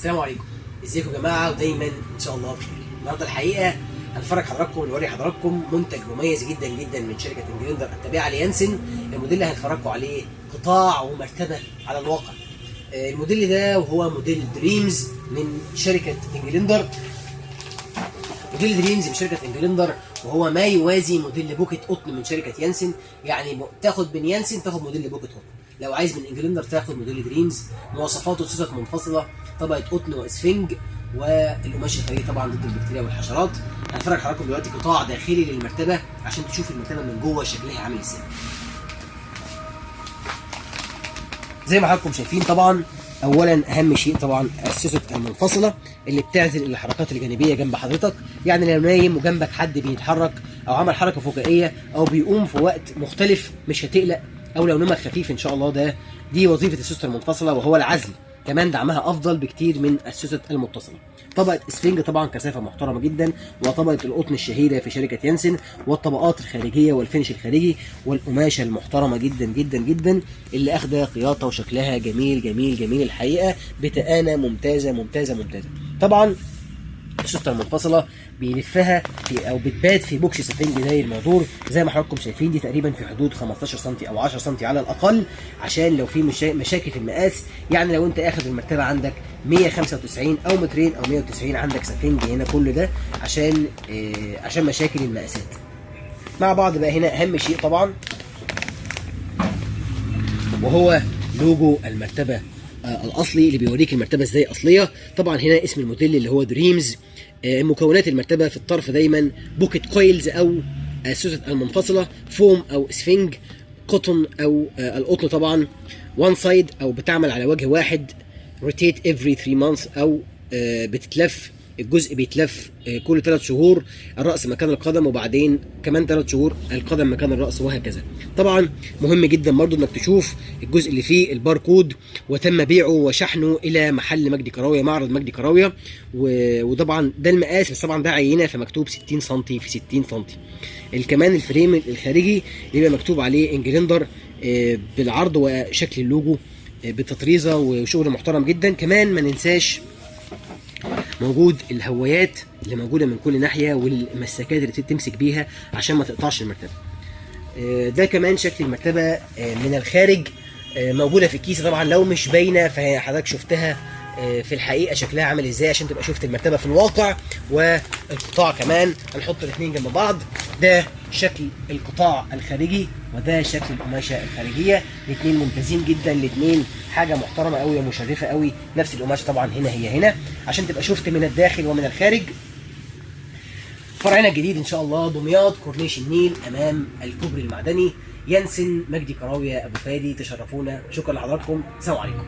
السلام عليكم، ازيكم يا جماعه؟ ودايما ان شاء الله بخير. النهارده الحقيقه هنفرج حضراتكم ونوري حضراتكم منتج مميز جدا جدا من شركه انجلندر التابعه ليانسن. الموديل اللي هنفرجكم عليه قطاع ومرتبه على الواقع. الموديل ده وهو موديل دريمز من شركه انجلندر. موديل دريمز من شركه انجلندر وهو ما يوازي موديل بوكيت قطن من شركه يانسن. يعني تاخد من يانسن تاخد موديل بوكيت قطن، لو عايز من انجلندر تاخد موديل دريمز. مواصفاته سوست منفصله، طبقه قطن واسفنج، والقماش الخارجي طبعا ضد البكتيريا والحشرات. هنفرج حضراتكم دلوقتي قطاع داخلي للمرتبه عشان تشوف المرتبه من جوه شكلها عامل ازاي. زي ما حضراتكم شايفين طبعا، اولا اهم شيء طبعا السوست المنفصله اللي بتعزل الحركات الجانبيه جنب حضرتك. يعني لو نايم وجنبك حد بيتحرك او عمل حركه فجائيه او بيقوم في وقت مختلف مش هتقلق، او لو نومك خفيف ان شاء الله. دي وظيفه السوست المنفصله وهو العزل. كمان دعمها افضل بكتير من السوست المتصله. طبقه اسفنج طبعا كثافه محترمه جدا، وطبقه القطن الشهيره في شركه يانسن، والطبقات الخارجيه والفينش الخارجي، والقماشه المحترمه جدا جدا جدا اللي اخده قياطه وشكلها جميل جميل جميل الحقيقه، بتقانه ممتازه ممتازه ممتازه. طبعا السوست المنفصله بيلفها في او بتبات في بوكس سفنج داير مهدور زي ما حضراتكم شايفين. دي تقريبا في حدود 15 سم او 10 سم على الاقل، عشان لو في مشاكل في المقاس. يعني لو انت اخد المرتبه عندك 195 او مترين او 190 عندك سفنج هنا، كل ده عشان مشاكل المقاسات. مع بعض بقى هنا اهم شيء طبعا وهو لوجو المرتبه الاصلي اللي بيوريك المرتبه ازاي اصليه. طبعا هنا اسم الموديل اللي هو دريمز. مكونات المرتبه في الطرف دايما بوكيت كويلز او السوست المنفصله، فوم او اسفنج، قطن او القطن طبعا، وان سايد او بتعمل على وجه واحد، روتيت افري 3 مانث او بتتلف، الجزء بيتلف كل 3 شهور، الراس مكان القدم، وبعدين كمان 3 شهور القدم مكان الراس، وهكذا. طبعا مهم جدا برضو انك تشوف الجزء اللي فيه الباركود، وتم بيعه وشحنه الى محل مجدي كراويه، معرض مجدي كراويه. وطبعا ده المقاس، بس طبعا ده عينه فمكتوب 60 سم في 60 سم. كمان الفريم الخارجي بيبقى مكتوب عليه انجلندر بالعرض وشكل اللوجو بتطريزه وشغل محترم جدا. كمان ما ننساش موجود الهوايات اللي موجوده من كل ناحيه، والمساكات اللي تمسك بيها عشان ما تقطعش المرتبه. ده كمان شكل المرتبه من الخارج، موجوده في الكيسه. طبعا لو مش باينه فحضرتك شفتها في الحقيقه شكلها عامل ازاي، عشان تبقى شفت المرتبه في الواقع. والقطاع كمان هنحط الاثنين جنب بعض. ده شكل القطاع الخارجي وده شكل القماشه الخارجيه. الاثنين ممتازين جدا، الاثنين حاجه محترمه قوي ومشرفه قوي. نفس القماشه طبعا هي هنا عشان تبقى شفت من الداخل ومن الخارج. فرعنا الجديد ان شاء الله دمياط، كورنيش النيل امام الكوبري المعدني. يانسن، مجدي كراويه، ابو فادي، تشرفونا. شكرا لحضراتكم، السلام عليكم.